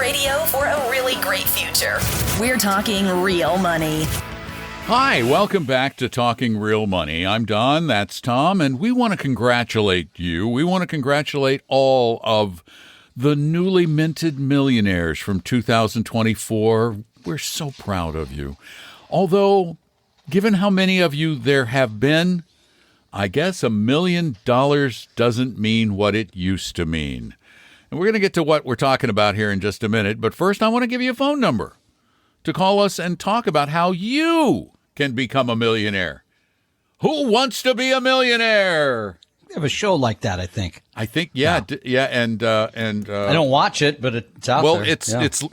radio for a really great future. We're talking real money. Hi, welcome back to Talking Real Money. I'm Don, that's Tom, and we want to congratulate you. We want to congratulate all of the newly minted millionaires from 2024. We're so proud of you. Although, given how many of you there have been, I guess $1 million doesn't mean what it used to mean. And we're going to get to what we're talking about here in just a minute. But first, I want to give you a phone number to call us and talk about how you can become a millionaire. Who wants to be a millionaire? We have a show like that, I think. Yeah, and I don't watch it, but it's out there. Well,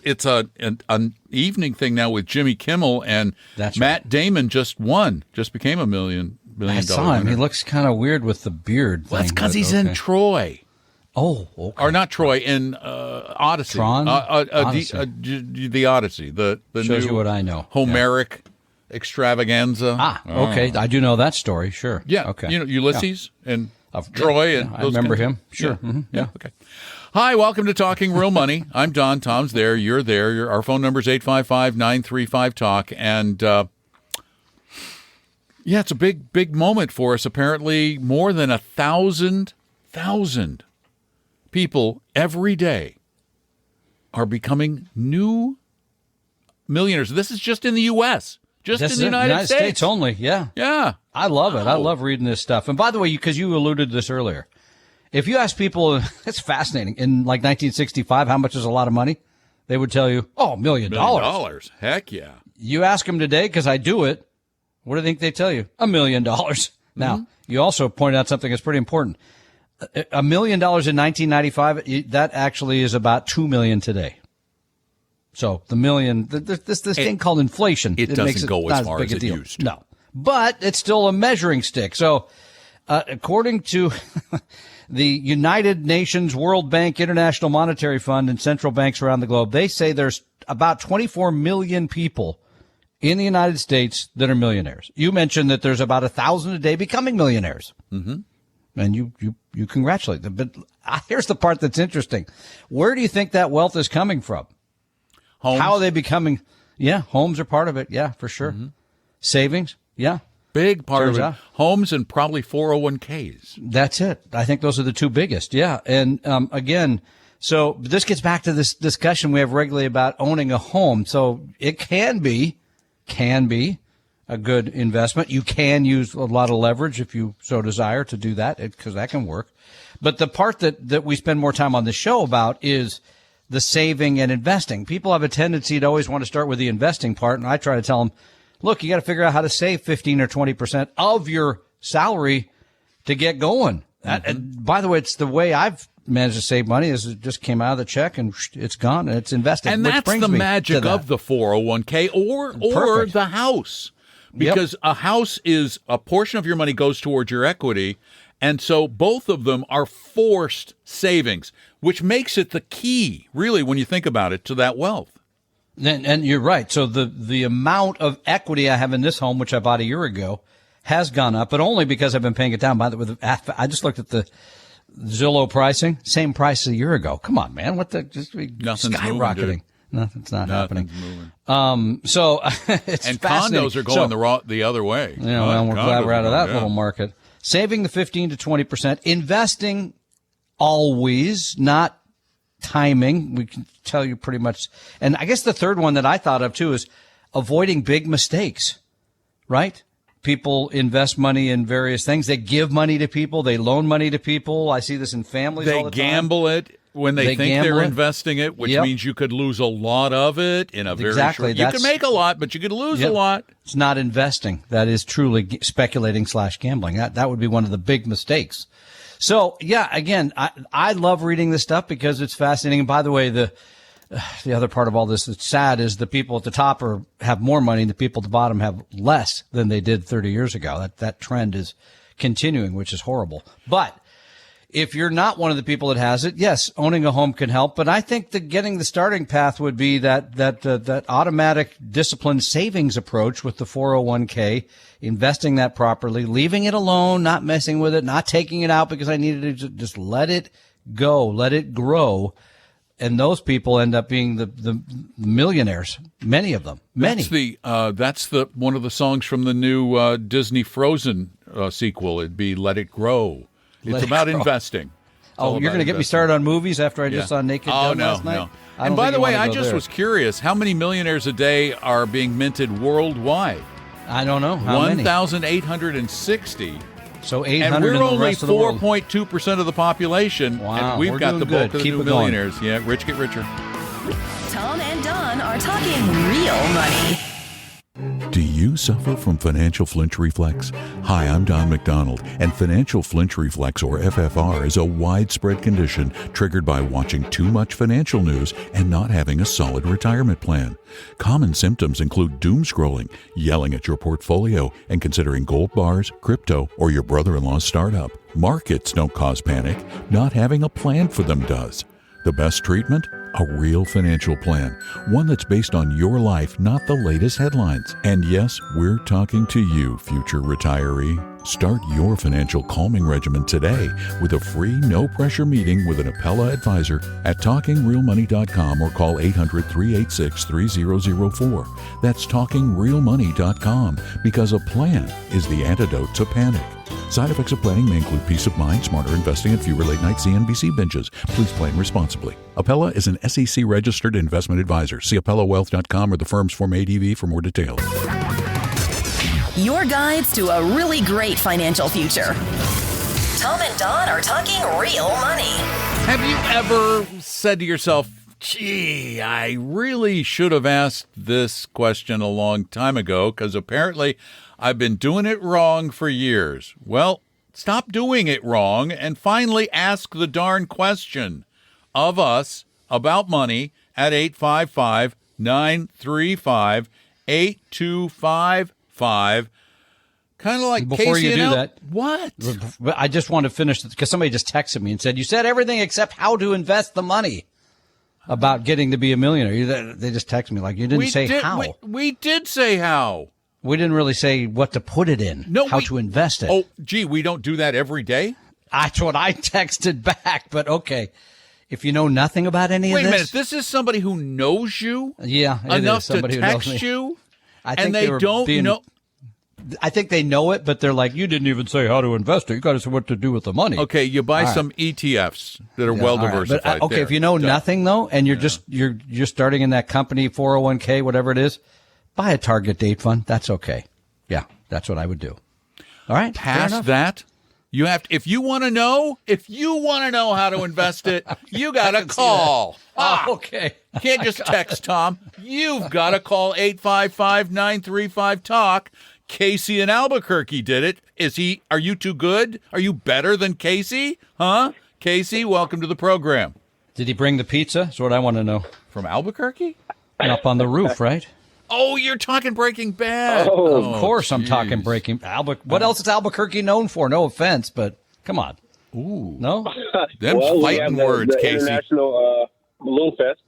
it's an evening thing now with Jimmy Kimmel, and That's Matt right. Damon just became a $1 billion I saw him. winner. He looks kind of weird with the beard. Well, that's because he's okay. in Troy. Oh, okay. Or not Troy, in Odyssey. Tron? Odyssey. The Odyssey. The Shows new you what I know. Homeric extravaganza. Okay. I do know that story. Sure. Yeah. Okay. You know, Ulysses and Of Troy. yeah, And I those remember kinds him. Sure. Yeah. Mhm. Yeah. Okay. Hi, welcome to Talking Real Money. I'm Don. Tom's there. You're there. Our phone number is 855-935-TALK. And, it's a big moment for us. Apparently, more than 1,000 people every day are becoming new millionaires. This is just in the U.S., just in the United States only. Yeah. Yeah. I love it. I love reading this stuff. And by the way, because you alluded to this earlier, if you ask people, it's fascinating, in like 1965, how much is a lot of money? They would tell you, $1 million. $1 million. Heck yeah. You ask them today, because I do it, what do you think they tell you? $1 million. Now, you also pointed out something that's pretty important. $1 million in 1995, that actually is about 2 million today. So the million, this thing called inflation. It doesn't go as far as it used to. No, but it's still a measuring stick. So, according to the United Nations, World Bank, International Monetary Fund, and central banks around the globe, they say there's about 24 million people in the United States that are millionaires. You mentioned that there's about 1,000 a day becoming millionaires. Mm-hmm. And you congratulate them. But here's the part that's interesting. Where do you think that wealth is coming from? Homes. How are they becoming? Yeah, homes are part of it. Yeah, for sure. Mm-hmm. Savings. Yeah. Big part Turns of it. out. Homes and probably 401ks. That's it. I think those are the two biggest. Yeah. And, again, so this gets back to this discussion we have regularly about owning a home. So it can be a good investment. You can use a lot of leverage if you so desire to do that, because that can work. But the part that we spend more time on the show about is the saving and investing. People have a tendency to always want to start with the investing part, and I try to tell them, look, you got to figure out how to save 15 or 20% of your salary to get going. And by the way, it's the way I've managed to save money is it just came out of the check and it's gone and it's invested. And that's the magic of the 401k or Perfect. the house. Because a house is a portion of your money goes towards your equity. And so both of them are forced savings, which makes it the key, really, when you think about it, to that wealth. And you're right. So the amount of equity I have in this home, which I bought a year ago, has gone up, but only because I've been paying it down. By the way, I just looked at the Zillow pricing, same price a year ago. Come on, man. Nothing's skyrocketing. Moving, Nothing's not happening. Moving. So it's and fascinating. condos are going the other way. Yeah, well, we're glad we're out of that little market. Saving the 15 to 20%, investing always, not timing. We can tell you pretty much. And I guess the third one that I thought of too is avoiding big mistakes, right? People invest money in various things. They give money to people. They loan money to people. I see this in families all the time. They gamble it when they think they're investing it, which means you could lose a lot of it in a very short. You can make a lot, but you could lose a lot. It's not investing. That is truly speculating / gambling. That would be one of the big mistakes. So, yeah, again, I love reading this stuff because it's fascinating. And by the way, the other part of all this that's sad is the people at the top have more money and the people at the bottom have less than they did 30 years ago. That trend is continuing, which is horrible. But if you're not one of the people that has it, yes, owning a home can help. But I think that getting the starting path would be that automatic disciplined savings approach with the 401k, investing that properly, leaving it alone, not messing with it, not taking it out because I needed to just let it go, let it grow. and those people end up being the millionaires. Many of them. Many. That's the one of the songs from the new Disney Frozen sequel. It'd be "Let It Grow." It's about investing. Oh, you're going to get me started on movies after I just saw Naked Gun last night? No. And by the way, I just was curious, how many millionaires a day are being minted worldwide? I don't know. How many? 1,860. So 800 and we're in the only rest of the world. 4.2% of the population, Wow, and we've got the bulk of the new millionaires. Yeah, rich get richer. Tom and Don are talking real money. Do you suffer from financial flinch reflex? Hi, I'm Don McDonald, and financial flinch reflex, or FFR, is a widespread condition triggered by watching too much financial news and not having a solid retirement plan. Common symptoms include doom scrolling, yelling at your portfolio, and considering gold bars, crypto, or your brother-in-law's startup. Markets don't cause panic. Not having a plan for them does. The best treatment? A real financial plan. One that's based on your life, not the latest headlines. And yes, we're talking to you, future retiree. Start your financial calming regimen today with a free, no-pressure meeting with an Appella advisor at TalkingRealMoney.com or call 800-386-3004. That's TalkingRealMoney.com, because a plan is the antidote to panic. Side effects of planning may include peace of mind, smarter investing, and fewer late-night CNBC binges. Please plan responsibly. Appella is an SEC-registered investment advisor. See AppellaWealth.com or the firm's Form ADV for more details. Your guides to a really great financial future. Tom and Don are talking real money. Have you ever said to yourself, gee, I really should have asked this question a long time ago, because apparently I've been doing it wrong for years. Well, stop doing it wrong and finally ask the darn question of us about money at 855-935-8255. Kind of like before Casey you do that. What? I just want to finish because somebody just texted me and said, you said everything except how to invest the money about getting to be a millionaire. They just texted me like, you didn't say how. We did say how. We didn't really say what to put it in, how to invest it. Oh, gee, we don't do that every day? That's what I texted back, but okay. If you know nothing about any of this. Wait a minute, this is somebody who knows you? Yeah, enough to text you? And they don't know. I think they know it, but they're like, you didn't even say how to invest it. You got to say what to do with the money. Okay, you buy some ETFs that are well diversified. But, okay, if you know nothing though, and you're you're starting in that company 401k, whatever it is, buy a target date fund. That's okay. Yeah, that's what I would do. All right. Past that, you have to, if you want to know how to invest it, you got to call. Okay. You can't just text Tom. You've got to call 855-935-TALK. Casey in Albuquerque did it. Are you too good? Are you better than Casey? Huh? Casey, welcome to the program. Did he bring the pizza? That's what I want to know. From Albuquerque? Up on the roof, right? Oh, you're talking Breaking Bad. Of course I'm talking Breaking Bad. What else is Albuquerque known for? No offense, but come on. Ooh. No? Them fighting words, Casey. International Balloon Fest.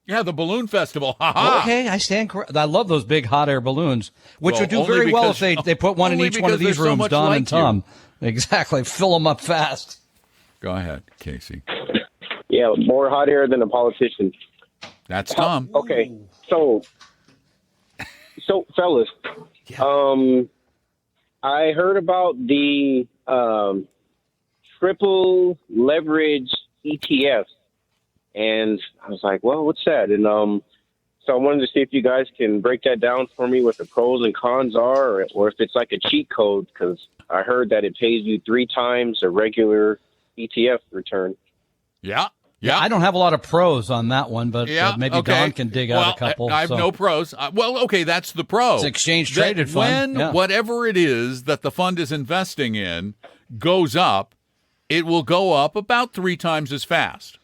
Yeah, the Balloon Festival. Ha-ha. Okay, I stand correct. I love those big hot air balloons, which would do very well if they put one in each one of these rooms, so Don like and Tom. Exactly. Fill them up fast. Go ahead, Casey. Yeah, more hot air than a politician. That's Tom. Okay, so fellas, I heard about the triple leverage ETFs. And I was like, well, what's that? And so I wanted to see if you guys can break that down for me, what the pros and cons are, or if it's like a cheat code, because I heard that it pays you 3 times a regular ETF return. Yeah. I don't have a lot of pros on that one, but maybe okay. Don can dig out a couple. I have no pros. Okay, that's the pro. It's exchange traded fund. When whatever it is that the fund is investing in goes up, it will go up about 3 times as fast.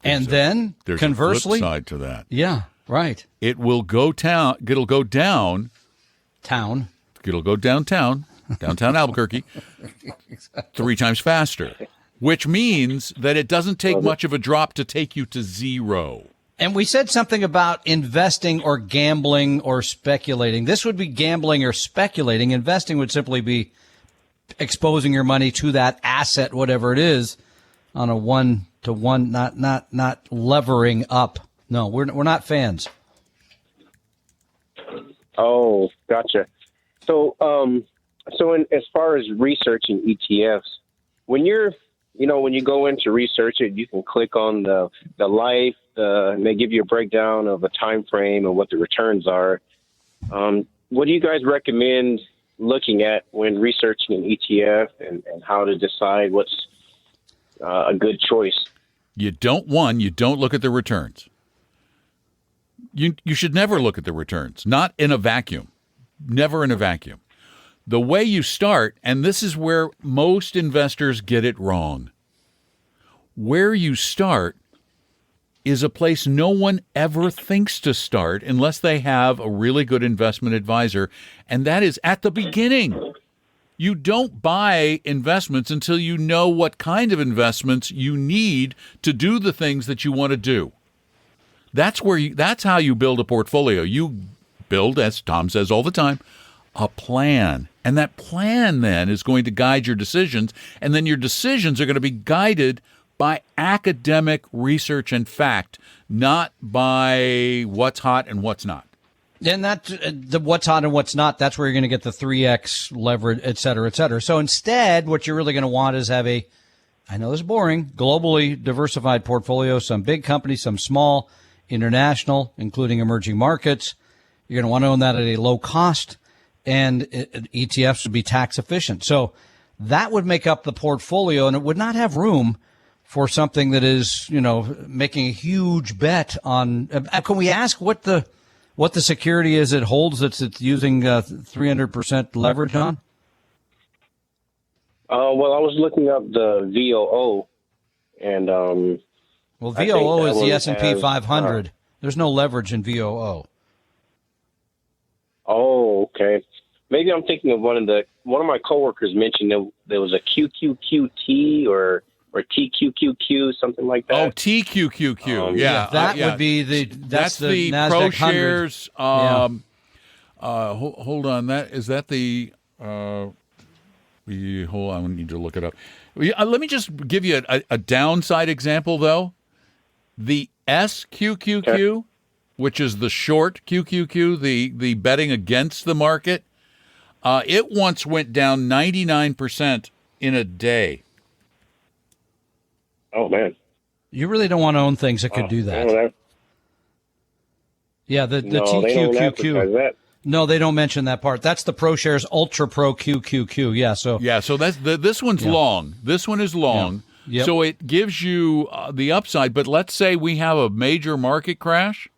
And then, conversely, a flip side to that. Yeah, right. It will go down. It'll go down. It'll go downtown Albuquerque, 3 times faster, which means that it doesn't take much of a drop to take you to zero. And we said something about investing or gambling or speculating. This would be gambling or speculating. Investing would simply be exposing your money to that asset, whatever it is, on a 1 one, not levering up. No, we're not fans. Oh, gotcha. So, as far as researching ETFs, when you go in to research it, you can click on the life, and they give you a breakdown of a time frame and what the returns are. What do you guys recommend looking at when researching an ETF and how to decide what's a good choice? You don't look at the returns. You should never look at the returns, not in a vacuum, never in a vacuum. The way you start, and this is where most investors get it wrong, where you start is a place no one ever thinks to start unless they have a really good investment advisor, and that is at the beginning. You don't buy investments until you know what kind of investments you need to do the things that you want to do. That's how you build a portfolio. You build, as Tom says all the time, a plan. And that plan then is going to guide your decisions, and then your decisions are going to be guided by academic research and fact, not by what's hot and what's not. And that's the what's hot and what's not. That's where you're going to get the 3X leverage, et cetera, et cetera. So instead, what you're really going to want is have I know this is boring, globally diversified portfolio, some big companies, some small, international, including emerging markets. You're going to want to own that at a low cost, and ETFs would be tax efficient. So that would make up the portfolio, and it would not have room for something that is, making a huge bet on. Can we ask what the security is it holds that's using 300% leverage on? Well, I was looking up the VOO, and VOO is the S&P 500. There's no leverage in VOO. Oh, okay. Maybe I'm thinking of one of my coworkers mentioned there was a QQQT or TQQQ, something like that. Oh, TQQQ. That would be that's the Pro NASDAQ shares. Hold on. Is that the? Hold on. I need to look it up. Let me just give you a downside example, though. The SQQQ, which is the short QQQ, the betting against the market, it once went down 99% in a day. Oh, man. You really don't want to own things that could do that. Yeah, the TQQQ. No, they don't mention that part. That's the ProShares Ultra Pro QQQ. Yeah, so that's this one's long. This one is long. Yeah. Yep. So it gives you the upside. But let's say we have a major market crash.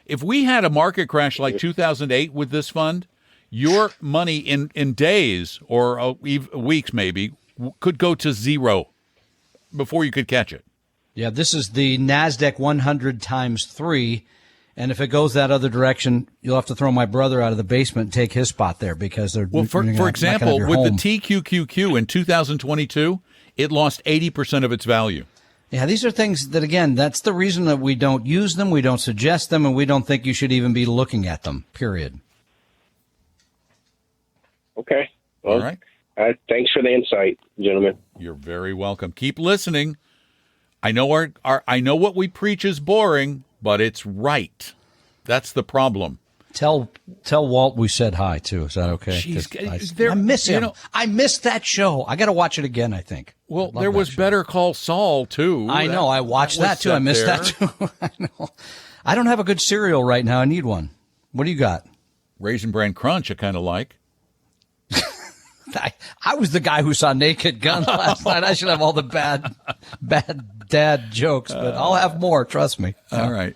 If we had a market crash like 2008 with this fund, your money in days or weeks maybe could go to zero before you could catch it. Yeah, this is the NASDAQ 100 times 3. And if it goes that other direction, you'll have to throw my brother out of the basement and take his spot there because they're. Well, for example, with the TQQQ in 2022, it lost 80% of its value. Yeah, these are things that, again, that's the reason that we don't use them, we don't suggest them, and we don't think you should even be looking at them, period. Okay. Well, all right. Thanks for the insight, gentlemen. You're very welcome. Keep listening. I know I know what we preach is boring, but it's right. That's the problem. Tell Walt we said hi too. Is that okay? I miss him. I missed that show. I got to watch it again, I think. Well, there was Better Call Saul too. I know. I watched that too. I missed that too. I know. I don't have a good cereal right now. I need one. What do you got? Raisin Bran Crunch. I kind of like. I was the guy who saw Naked Gun last night. I should have all the bad dad jokes, but I'll have more. Trust me. All right.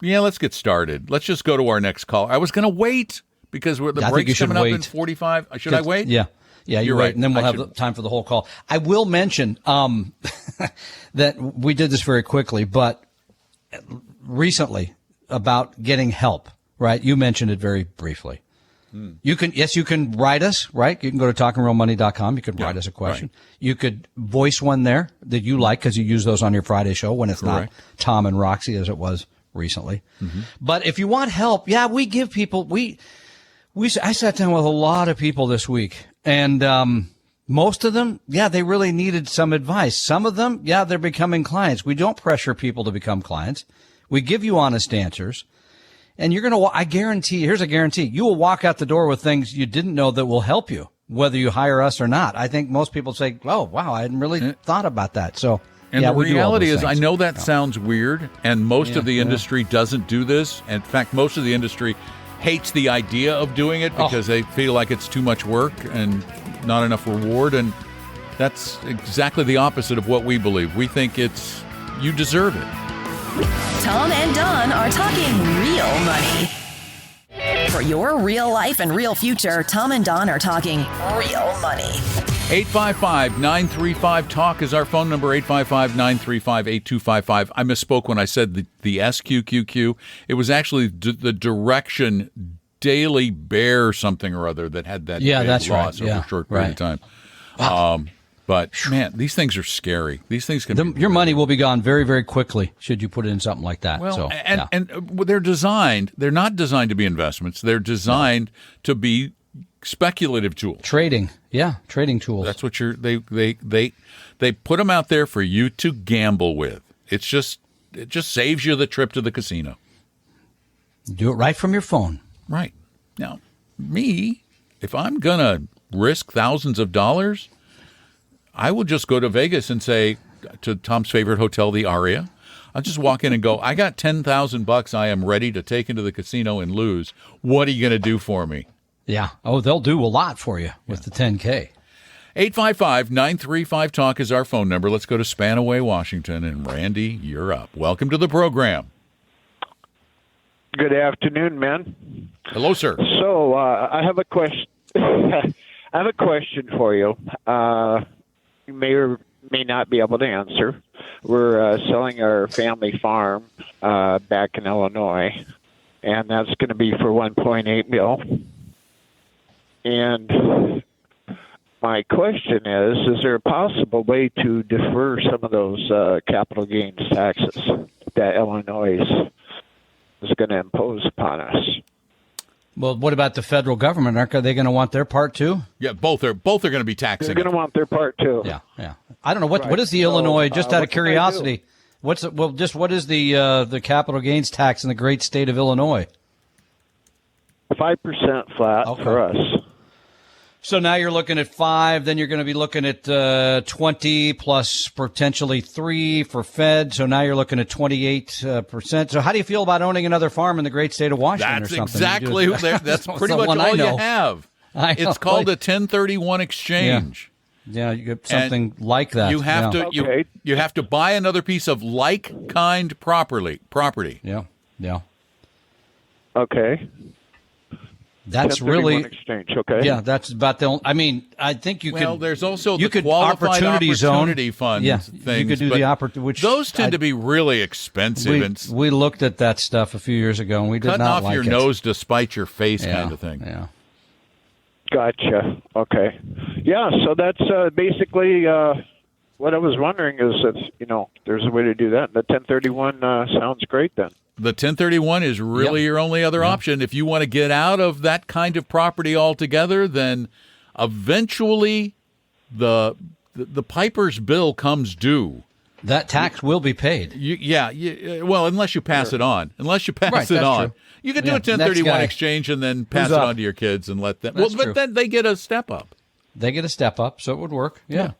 Yeah, let's get started. Let's just go to our next call. I was going to wait because the break's coming up in 45. Should I wait? Yeah, you're right. And then we'll have time for the whole call. I will mention that we did this very quickly, but recently about getting help, right? You mentioned it very briefly. You can write us, right? You can go to talkingrealmoney.com. You could write us a question. Right. You could voice one there that you like because you use those on your Friday show when it's not Tom and Roxy as it was recently. Mm-hmm. But if you want help, we give people, I sat down with a lot of people this week and, Most of them, yeah, they really needed some advice. Some of them, yeah, they're becoming clients. We don't pressure people to become clients. We give you honest answers. And you're going to, I guarantee, here's a guarantee. You will walk out the door with things you didn't know that will help you, whether you hire us or not. I think most people say, oh, wow, I hadn't really thought about that. So, and yeah, the reality is, I know that sounds weird, and most of the industry doesn't do this. In fact, most of the industry hates the idea of doing it because they feel like it's too much work and not enough reward. And that's exactly the opposite of what we believe. We think you deserve it. Tom and Don are talking real money. For your real life and real future, Tom and Don are talking real money. 855-935-TALK is our phone number, 855-935-8255. I misspoke when I said the SQQQ. It was actually the Direction Daily Bear something or other that had that big that's loss right. over a short period of time. Wow. But, man, these things are scary. These things can your money will be gone very, very quickly should you put it in something like that. Well, and they're not designed to be investments. They're designed to be speculative tools. Trading tools. That's what they put them out there for you to gamble with. It just saves you the trip to the casino. Do it right from your phone. Right. Now, if I'm going to risk thousands of dollars, I will just go to Vegas and say to Tom's favorite hotel, the Aria, I'll just walk in and go, I got $10,000 I am ready to take into the casino and lose. What are you going to do for me? Yeah. Oh, they'll do a lot for you with the 10K. 855-935-TALK is our phone number. Let's go to Spanaway, Washington. And Randy, you're up. Welcome to the program. Good afternoon, man. Hello, sir. So I have a question. I have a question for you. You may or may not be able to answer. We're selling our family farm back in Illinois, and that's going to be for $1.8 million. And my question is there a possible way to defer some of those capital gains taxes that Illinois is going to impose upon us? Well, what about the federal government? Aren't they going to want their part too? Yeah, both are going to be taxing. They're going to want their part too. Yeah. I don't know what is the Illinois? Just out of curiosity, what is the capital gains tax in the great state of Illinois? 5% flat for us. So now you're looking at 5, then you're going to be looking at 20 plus potentially 3 for Fed. So now you're looking at 28%. So how do you feel about owning another farm in the great state of Washington or something? That's pretty much all you have. It's called a 1031 exchange. Yeah, you get something like that. You have you have to buy another piece of like kind property. Yeah. Okay. That's really exchange. Okay. Yeah, that's about the only. I mean, I think you could. Well, there's also the qualified opportunity funds. Yeah, things, you could do the opportunity. Those tend to be really expensive. We looked at that stuff a few years ago, and we did not like it. Cutting off your nose to spite your face, kind of thing. Yeah. Gotcha. Okay. Yeah. So that's basically what I was wondering is if there's a way to do that. The 1031 sounds great then. The 1031 is really your only other option. If you want to get out of that kind of property altogether, then eventually the piper's bill comes due. That tax will be paid. Well, unless you pass it on. Unless you pass it on. True. You could do a 1031 exchange and then pass it on to your kids and let them. But then they get a step up. They get a step up, so it would work. Yeah.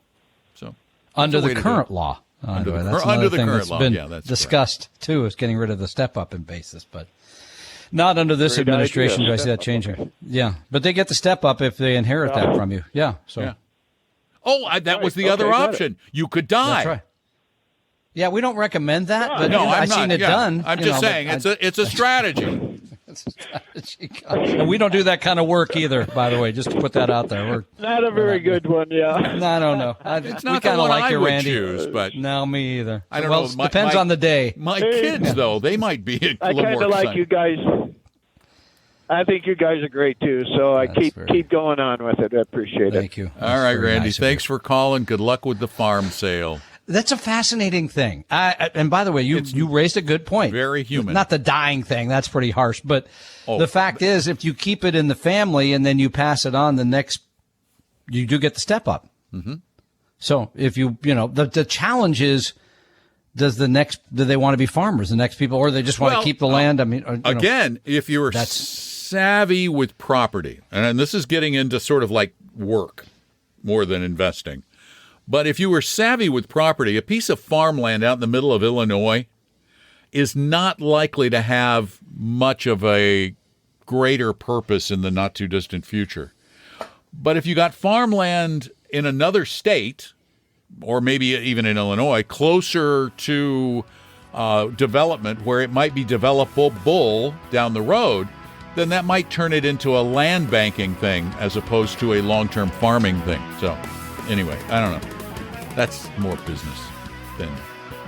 So under the current law. Under the current law, that's discussed correct. Too, is getting rid of the step-up in basis, but not under this administration do I see that changing. Yeah, but they get the step-up if they inherit that from you. Yeah. So. Yeah. Oh, that was the other option. You could die. That's right. Yeah, we don't recommend that, but I've seen it done. I'm just saying it's a strategy. It's a strategy. And we don't do that kind of work either, by the way, just to put that out there. We're not a very good one, yeah. No, I don't know. It's not the one I would choose, but no, me either. I don't know. It depends on the day. My kids, though, they might be a little more I kind of like you guys. I think you guys are great, too, so I keep going on with it. I appreciate it. Thank you. All right, Randy, thanks for calling. Good luck with the farm sale. That's a fascinating thing. And by the way, you raised a good point. Very human. Not the dying thing. That's pretty harsh. But the fact is, if you keep it in the family and then you pass it on, you do get the step up. Mm-hmm. So if you know, the challenge is, do they want to be farmers, the next people, or they just want to keep the land? I mean, again, if you were savvy with property, and this is getting into sort of like work more than investing, but if you were savvy with property, a piece of farmland out in the middle of Illinois is not likely to have much of a greater purpose in the not too distant future. But if you got farmland in another state, or maybe even in Illinois, closer to development where it might be developable down the road, then that might turn it into a land banking thing as opposed to a long-term farming thing. So anyway, I don't know. That's more business than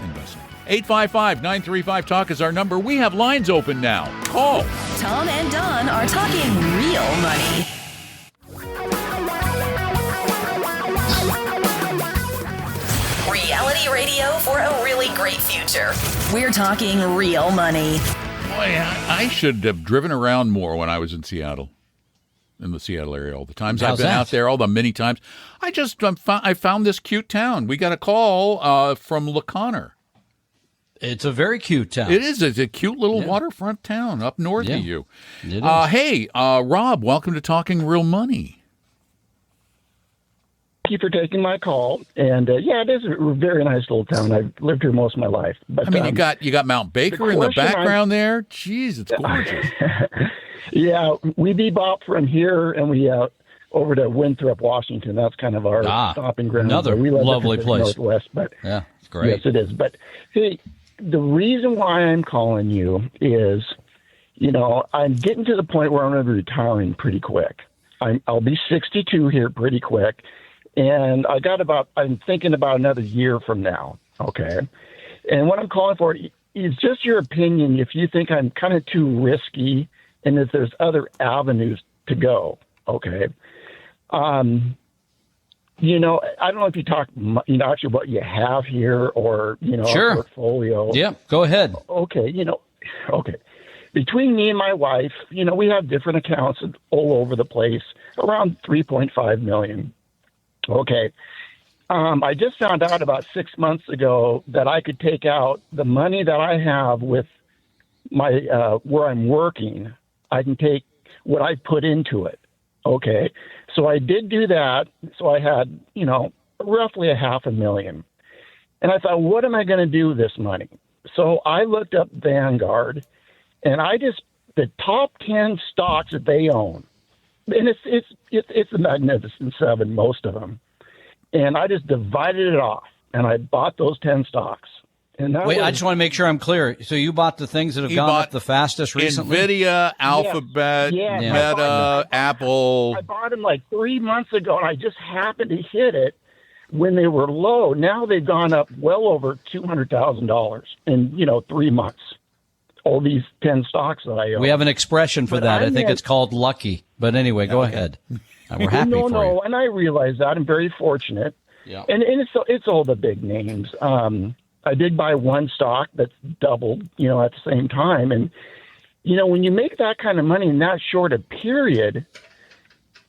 investing. 855-935-TALK is our number. We have lines open now. Call. Tom and Don are talking real money. Reality radio for a really great future. We're talking real money. Boy, I should have driven around more when I was in Seattle, in the Seattle area. All the times I've been out there, all the many times. I found this cute town. We got a call from LaConner. It's a very cute town. It is. It's a cute little waterfront town up north of you. It is. Hey, Rob, welcome to Talking Real Money. Thank you for taking my call. And it is a very nice little town. I've lived here most of my life. But I mean, you got Mount Baker in the background there. Jeez, it's gorgeous. Yeah, we bebop from here, and we over to Winthrop, Washington. That's kind of our stopping ground. Another lovely place. Northwest, but yeah, it's great. Yes, it is. But hey, the reason why I'm calling you is, I'm getting to the point where I'm going to be retiring pretty quick. I'll be 62 here pretty quick. And I'm thinking about another year from now. Okay. And what I'm calling for is just your opinion. If you think I'm kind of too risky and if there's other avenues to go. Okay. I don't know if you talk, actually what you have here or, sure. A portfolio. Yeah. Go ahead. Okay. Okay. Between me and my wife, we have different accounts all over the place, around 3.5 million. Okay. I just found out about 6 months ago that I could take out the money that I have with my where I'm working. I can take what I put into it. Okay. So I did do that. So I had, roughly $500,000. And I thought, what am I going to do with this money? So I looked up Vanguard, and the top 10 stocks that they own. And it's the Magnificent Seven, most of them. And I just divided it off, and I bought those 10 stocks. And wait, I just want to make sure I'm clear. So you bought the things that have gone up the fastest recently? NVIDIA, Alphabet, Meta, Apple. I bought them like 3 months ago, and I just happened to hit it when they were low. Now they've gone up well over $200,000 in 3 months. All these 10 stocks that I own. We have an expression for that. I think it's called lucky. But anyway, go ahead. We're happy for you. No, and I realize that. I'm very fortunate. Yeah. And it's all the big names. I did buy one stock that's doubled, at the same time. And, when you make that kind of money in that short a period,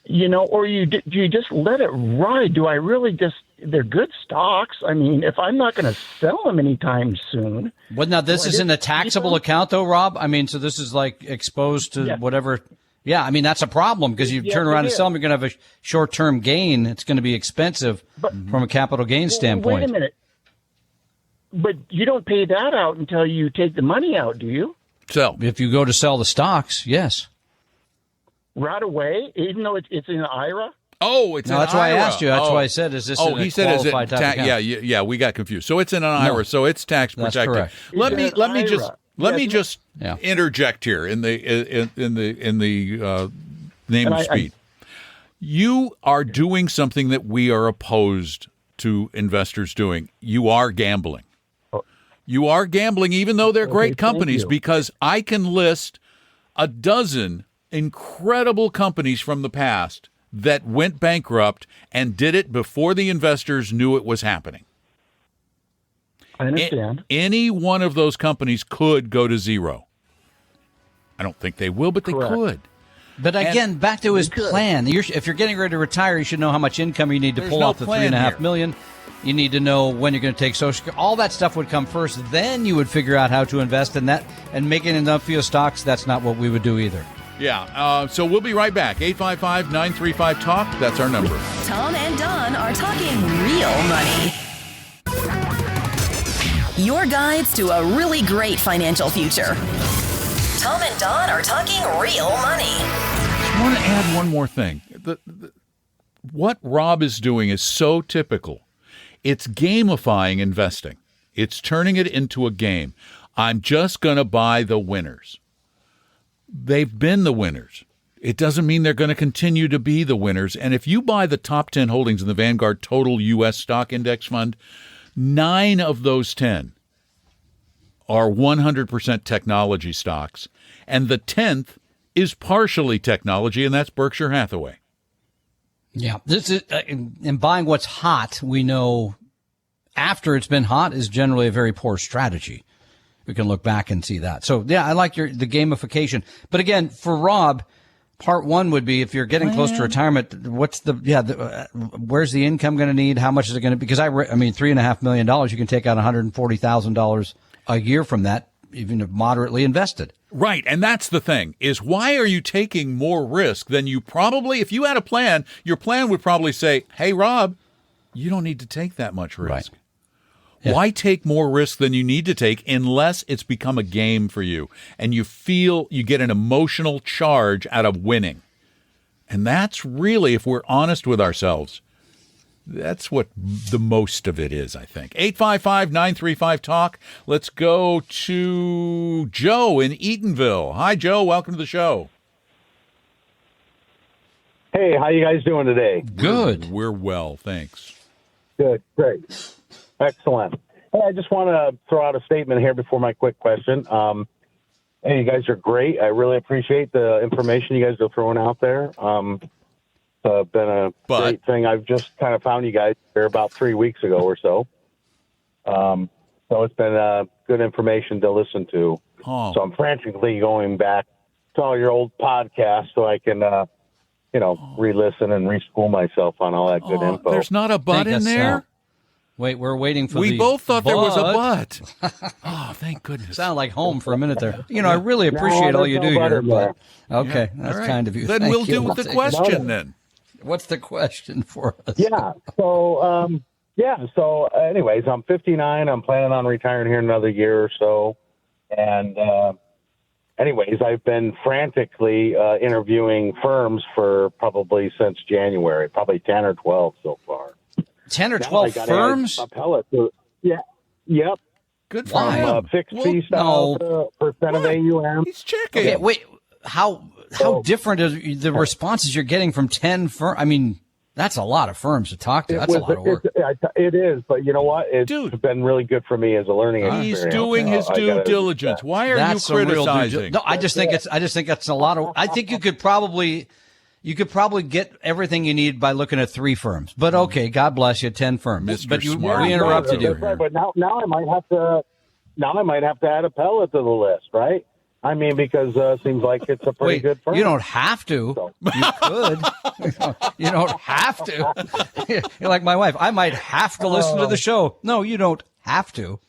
or do you just let it ride? Do I really they're good stocks. I mean, if I'm not going to sell them anytime soon. Well, now this isn't a taxable account though, Rob? I mean, so this is like exposed to whatever. Yeah. I mean, that's a problem because you turn around and sell them, you're going to have a short-term gain. It's going to be expensive from a capital gain standpoint. Wait a minute. But you don't pay that out until you take the money out, do you? So if you go to sell the stocks, yes. Right away, even though it's in an IRA? Oh, it's that's why I asked you. That's why I said, is this he said, is it yeah, we got confused. So it's in an IRA, so it's tax protected. Correct. Let me just interject here in the name of speed. You are doing something that we are opposed to investors doing. You are gambling. You are gambling, even though they're great companies, because I can list a dozen incredible companies from the past that went bankrupt and did it before the investors knew it was happening. I understand. Any one of those companies could go to zero. I don't think they will, but they could. But again, back to his plan. If you're getting ready to retire, you should know how much income you need to pull off the $3.5 million. You need to know when you're going to take Social Security. All that stuff would come first. Then you would figure out how to invest in that. And making enough for your stocks, that's not what we would do either. Yeah. So we'll be right back. 855-935-TALK. That's our number. Tom and Don are talking real money. Your guides to a really great financial future. Tom and Don are talking real money. I want to add one more thing. What Rob is doing is so typical. It's gamifying investing. It's turning it into a game. I'm just going to buy the winners. They've been the winners. It doesn't mean they're going to continue to be the winners. And if you buy the top 10 holdings in the Vanguard Total U.S. Stock Index Fund, 9 of those 10 are 100% technology stocks. And the 10th is partially technology, and that's Berkshire Hathaway. Yeah, this is in buying what's hot. We know after it's been hot is generally a very poor strategy. We can look back and see that. So yeah, I like the gamification. But again, for Rob, part one would be if you're getting close to retirement, what's where's the income going to need? How much is it going to? Because I mean, $3.5 million, you can take out $140,000 a year from that, even if moderately invested. Right, and that's the thing, is why are you taking more risk than you probably, if you had a plan, your plan would probably say, hey, Rob, you don't need to take that much risk. Right. Yeah. Why take more risk than you need to take unless it's become a game for you and you feel you get an emotional charge out of winning? And that's really, if we're honest with ourselves, that's what the most of it is, I think. 855-935-TALK. Let's go to Joe in Eatonville. Hi, Joe. Welcome to the show. Hey, how you guys doing today? Good. We're well, thanks. Good, great. Excellent. Hey, I just want to throw out a statement here before my quick question. Hey, you guys are great. I really appreciate the information you guys are throwing out there. It's been a great thing. I've just kind of found you guys here about 3 weeks ago or so. So it's been good information to listen to. Oh. So I'm frantically going back to all your old podcasts so I can, re-listen and re-school myself on all that good info. There's not a but in there? Wait, we're waiting for We both thought there was a but. Oh, thank goodness. Sounded like home for a minute there. I really appreciate all you do here. But, okay, that's right. Kind of you. Then we'll do the question then. What's the question for us? Yeah. So, anyways, I'm 59. I'm planning on retiring here in another year or so. And, anyways, I've been frantically interviewing firms for probably since January, probably 10 or 12 so far. 10 or 12 firms? Yeah. Yep. Good for him. Fixed fee style, percent of AUM. He's checking. Okay, wait, how different is the responses you're getting from 10 firms? I mean, that's a lot of firms to talk to. That's a lot of work. It is, but you know what? It's been really good for me as a learning experience. He's doing his due diligence. Why are you criticizing? No, I just think that's a lot of. I think you could probably get everything you need by looking at 3 firms. But okay, God bless you, 10 firms. Mr. But we interrupted you. Right, but now I might have to add a pellet to the list, right? I mean, because it seems like it's a pretty good firm. You don't have to. So. You could. You don't have to. You're like my wife. I might have to listen to the show. No, you don't have to.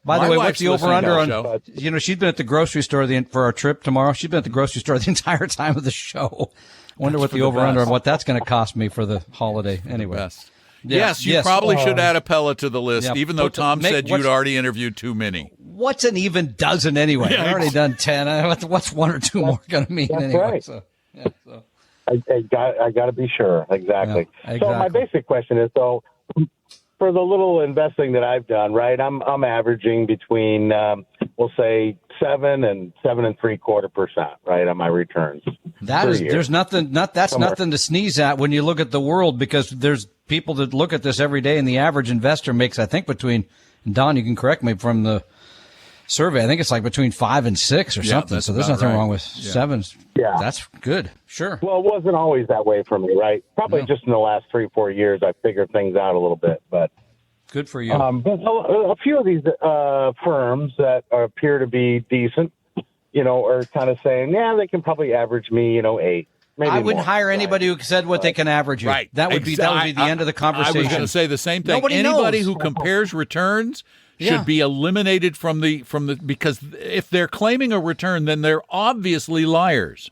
By the way, what's the over-under on? She's been at the grocery store for our trip tomorrow. She's been at the grocery store the entire time of the show. I wonder what the over-under on what that's going to cost me for the holiday. Anyway. Yes, you probably should add a pellet to the list, even though Tom said you'd already interviewed too many. What's an even dozen anyway? I've already done 10. What's 1 or 2 more going to mean anyway? Right. So. I got to be sure. Exactly. Yeah, exactly. So my basic question is, for the little investing that I've done, right, I'm averaging between, we'll say 7 and 7.75%, right, on my returns. There's nothing to sneeze at when you look at the world, because there's people that look at this every day, and the average investor makes, I think, between, and Don, you can correct me from the survey, I think it's like between 5 and 6 or something. So there's nothing wrong with 7. Yeah. That's good. Sure. Well, it wasn't always that way for me, right? Probably just in the last 3-4 years, I figured things out a little bit, but. Good for you. But a few of these firms that appear to be decent, are kind of saying, yeah, they can probably average me, 8. Maybe I wouldn't more. hire anybody who said what they can average you. Right. That would be the end of the conversation. I was going to say the same thing. Nobody Anybody knows. who compares returns should Yeah. be eliminated from the because if they're claiming a return, then they're obviously liars.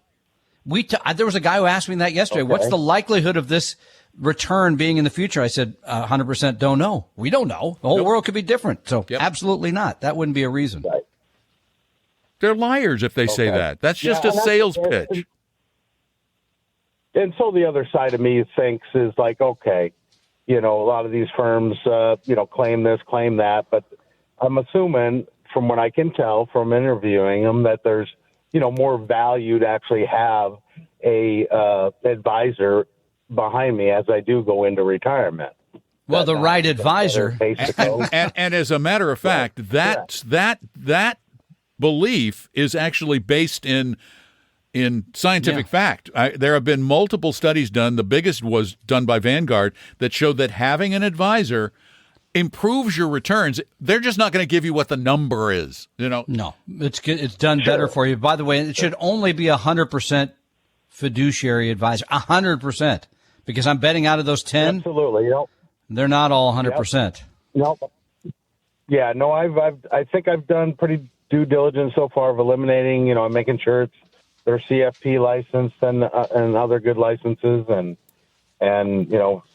There was a guy who asked me that yesterday. Okay. What's the likelihood of this return being in the future? I said, 100% don't know. We don't know. The whole world could be different. So absolutely not. That wouldn't be a reason. Right. They're liars if they say that. That's just a sales pitch. And so the other side of me thinks is like, okay, a lot of these firms, claim this, claim that, but I'm assuming from what I can tell from interviewing them that there's, more value to actually have a advisor behind me as I do go into retirement. Well, the right advisor. And as a matter of fact, that belief is actually based in scientific fact. There have been multiple studies done. The biggest was done by Vanguard that showed that having an advisor improves your returns. They're just not going to give you what the number is. No, it's done better for you. By the way, it should only be 100% fiduciary advisor, 100%, because I'm betting out of those 10. Absolutely, they're not all 100%. Nope. Yeah, no, I think I've done pretty due diligence so far of eliminating. I'm making sure they're CFP licensed and other good licenses and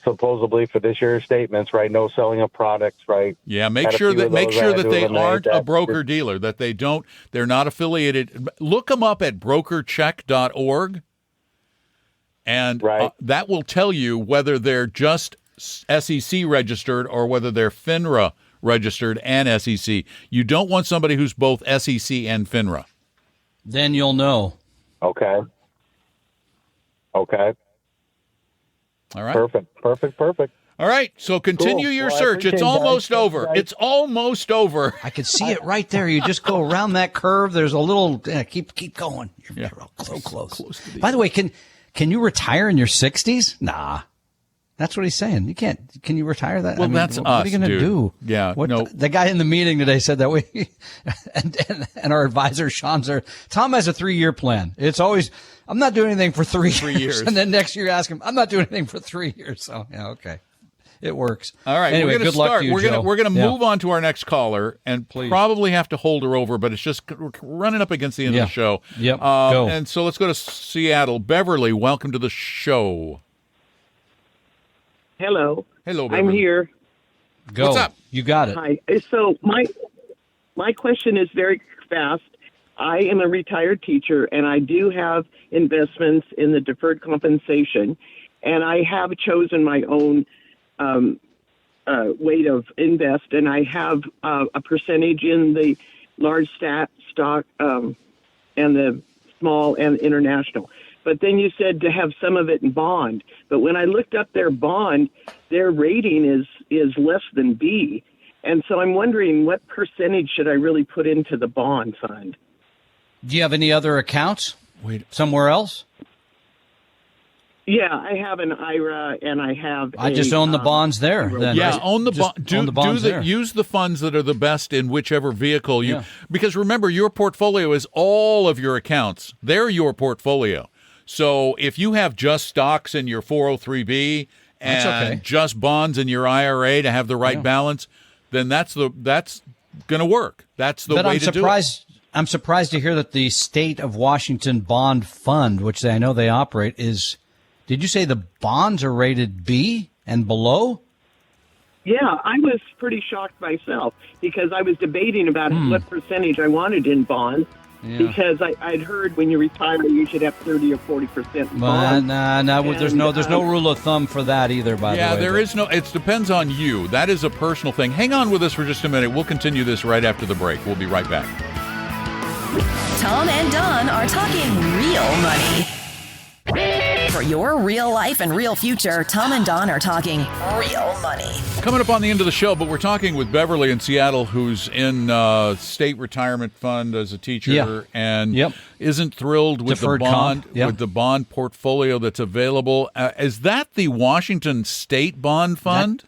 supposedly fiduciary statements, right? No selling of products, right? Yeah, make sure that they aren't a broker dealer, that they're not affiliated. Look them up at brokercheck.org, and that will tell you whether they're just SEC registered or whether they're FINRA registered and SEC. You don't want somebody who's both SEC and FINRA. Then you'll know. Okay. All right. Perfect. All right. So continue your search. It's almost over. It's almost over. I can see it right there. You just go around that curve. There's a little. Keep going. You're so close. By the way, can you retire in your 60s? Nah. That's what he's saying. You can't. Can you retire that? Well, that's what us. What are you going to do? Yeah. The guy in the meeting today said that we, and our advisor Sean's there. Tom has a 3-year plan. It's always, I'm not doing anything for 3 years. And then next year ask him, I'm not doing anything for 3 years. So yeah, okay, it works. All right. Anyway, good luck to you, Joe. We're gonna move on to our next caller, and probably have to hold her over, but it's just running up against the end of the show. Yep. Go. And so let's go to Seattle. Beverly, welcome to the show. Hello, Beverly. I'm here. Go. What's up? You got it. Hi. So my question is very fast. I am a retired teacher, and I do have investments in the deferred compensation, and I have chosen my own way to invest, and I have a percentage in the large stock and the small and international. But then you said to have some of it in bond. But when I looked up their bond, their rating is less than B. And so I'm wondering what percentage should I really put into the bond fund? Do you have any other accounts? Somewhere else? Yeah, I have an IRA and I have. I just own the bonds there. Then. Yeah, own the bonds. Use the funds that are the best in whichever vehicle you. Because remember, your portfolio is all of your accounts. They're your portfolio. So if you have just stocks in your 403B and just bonds in your IRA to have the right balance, then that's going to work. That's the way to do it. I'm surprised to hear that the State of Washington Bond Fund, which I know they operate, is. Did you say the bonds are rated B and below? Yeah, I was pretty shocked myself because I was debating about what percentage I wanted in bonds. Yeah. Because I'd heard when you retire, you should have 30 or 40% bonds. There's no rule of thumb for that either. By the way, yeah, there is no. It depends on you. That is a personal thing. Hang on with us for just a minute. We'll continue this right after the break. We'll be right back. Tom and Don are talking real money. For your real life and real future, Tom and Don are talking real money. Coming up on the end of the show, but we're talking with Beverly in Seattle, who's in state retirement fund as a teacher and isn't thrilled with the bond with the bond portfolio that's available. Is that the Washington State Bond Fund?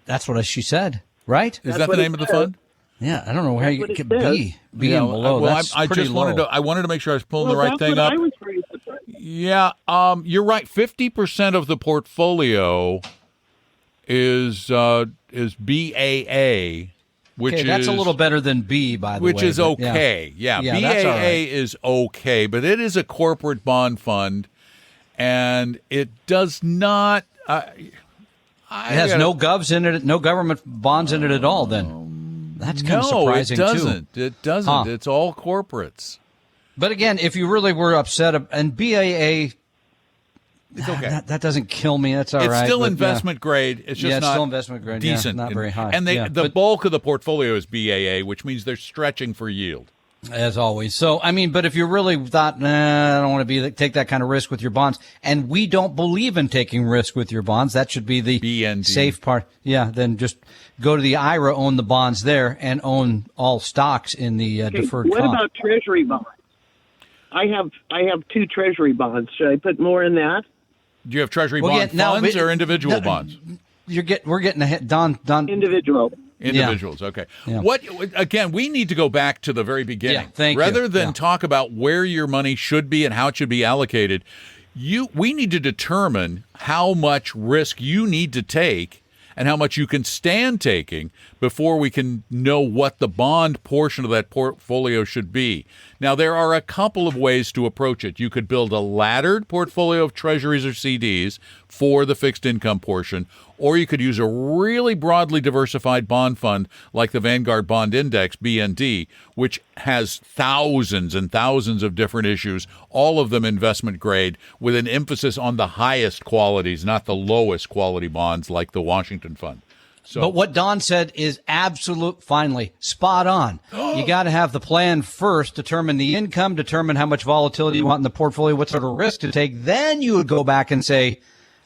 That's what she said, right? Is that the name of the fund? Yeah, I don't know how you what could it says. be and below. Well, That's I pretty just low. wanted to make sure I was pulling the right thing that's up. what I was very surprised. Yeah, you're right. 50% of the portfolio is BAA, which Okay, that's is a little better than B, by the way. which is but okay. Yeah, Yeah, BAA that's all right. is okay, but it is a corporate bond fund, and it does not. It has no govs in it, no government bonds in it at all. Then that's kind of surprising it doesn't. too. It doesn't. Huh. It's all corporates. But again, if you really were upset, and BAA, It's okay. that doesn't kill me. That's all It's right. still but, investment grade. It's just it's not still investment grade. decent, not very high. And the bulk of the portfolio is BAA, which means they're stretching for yield. As always. So, I mean, but if you really thought, I don't want to take that kind of risk with your bonds, and we don't believe in taking risk with your bonds, that should be the BND. safe part. Yeah, then just go to the IRA, own the bonds there, and own all stocks in the deferred What comp. about treasury bonds? I have 2 treasury bonds. Should I put more in that? Do you have treasury Well, bond yeah, no, funds but- or individual no, bonds? We're getting ahead. Don. Individual. Individuals, okay. Yeah. What again? We need to go back to the very beginning. Yeah, thank you. Rather than Yeah. talk about where your money should be and how it should be allocated, we need to determine how much risk you need to take and how much you can stand taking before we can know what the bond portion of that portfolio should be. Now, there are a couple of ways to approach it. You could build a laddered portfolio of treasuries or CDs for the fixed income portion, or you could use a really broadly diversified bond fund like the Vanguard Bond Index, BND, which has thousands and thousands of different issues, all of them investment grade, with an emphasis on the highest qualities, not the lowest quality bonds like the Washington Fund. So, But what Don said is finally, spot on. You got to have the plan first, determine the income, determine how much volatility you want in the portfolio, what sort of risk to take. Then you would go back and say,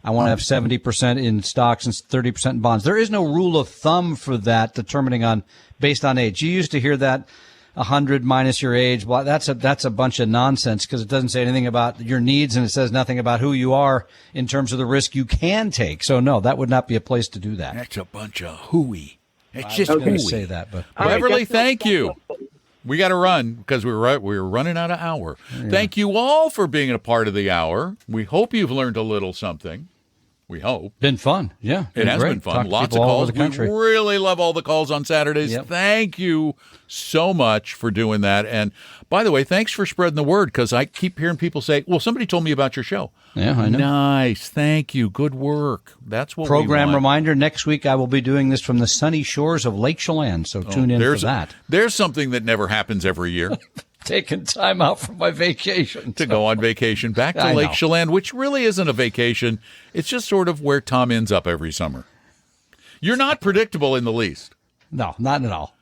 I want to have 70% in stocks and 30% in bonds. There is no rule of thumb for that, determining based on age. You used to hear that 100 minus your age. Well, that's a bunch of nonsense because it doesn't say anything about your needs and it says nothing about who you are in terms of the risk you can take. So no, that would not be a place to do that. that's a bunch of hooey. It's I just was going to hooey. say that, but Beverly, thank you. We got to run because we're running out of hour. Yeah. Thank you all for being a part of the hour. We hope you've learned a little something. We hope. Been fun. Yeah. It has been fun. Lots of calls. We really love all the calls on Saturdays. Yep. Thank you so much for doing that. And by the way, thanks for spreading the word because I keep hearing people say, well, somebody told me about your show. Yeah, I know. Nice. Thank you. Good work. That's what Program we want. reminder, next week I will be doing this from the sunny shores of Lake Chelan, so tune in for that. There's something that never happens every year. Taking time out from my vacation. To go on vacation back to Lake Chelan, which really isn't a vacation. It's just sort of where Tom ends up every summer. You're not predictable in the least. No, not at all.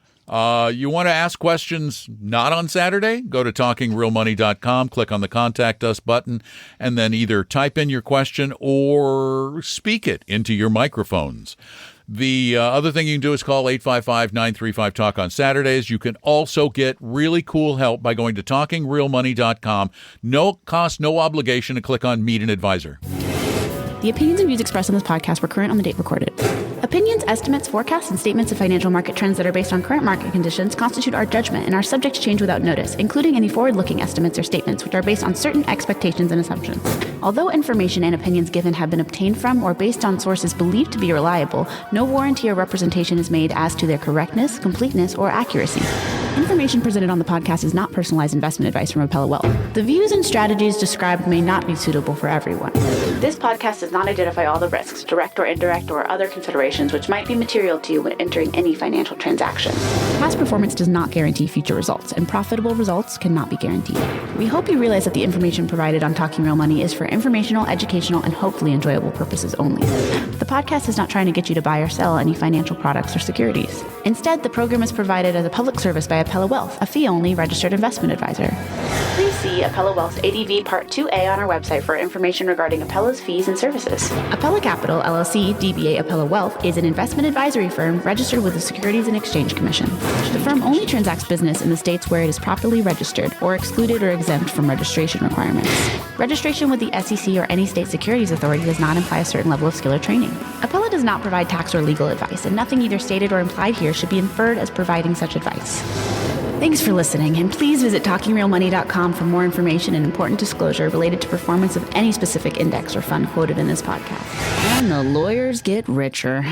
You want to ask questions not on Saturday? Go to talkingrealmoney.com, click on the Contact Us button, and then either type in your question or speak it into your microphones. The other thing you can do is call 855-935-TALK on Saturdays. You can also get really cool help by going to talkingrealmoney.com. No cost, no obligation to click on Meet an Advisor. The opinions and views expressed on this podcast were current on the date recorded. Opinions, estimates, forecasts, and statements of financial market trends that are based on current market conditions constitute our judgment and are subject to change without notice, including any forward-looking estimates or statements which are based on certain expectations and assumptions. Although information and opinions given have been obtained from or based on sources believed to be reliable, no warranty or representation is made as to their correctness, completeness, or accuracy. Information presented on the podcast is not personalized investment advice from Appella Wealth. The views and strategies described may not be suitable for everyone. This podcast does not identify all the risks, direct or indirect, or other considerations which might be material to you when entering any financial transaction. Past performance does not guarantee future results, and profitable results cannot be guaranteed. We hope you realize that the information provided on Talking Real Money is for informational, educational, and hopefully enjoyable purposes only. The podcast is not trying to get you to buy or sell any financial products or securities. Instead, the program is provided as a public service by Appella Wealth, a fee-only registered investment advisor. Please see Appella Wealth's ADV Part 2A on our website for information regarding Appella's fees and services. Appella Capital, LLC, DBA Appella Wealth, is an investment advisory firm registered with the Securities and Exchange Commission. The firm only transacts business in the states where it is properly registered or excluded or exempt from registration requirements. Registration with the SEC or any state securities authority does not imply a certain level of skill or training. Appella does not provide tax or legal advice, and nothing either stated or implied here should be inferred as providing such advice. Thanks for listening, and please visit TalkingRealMoney.com for more information and important disclosure related to performance of any specific index or fund quoted in this podcast. And the lawyers get richer.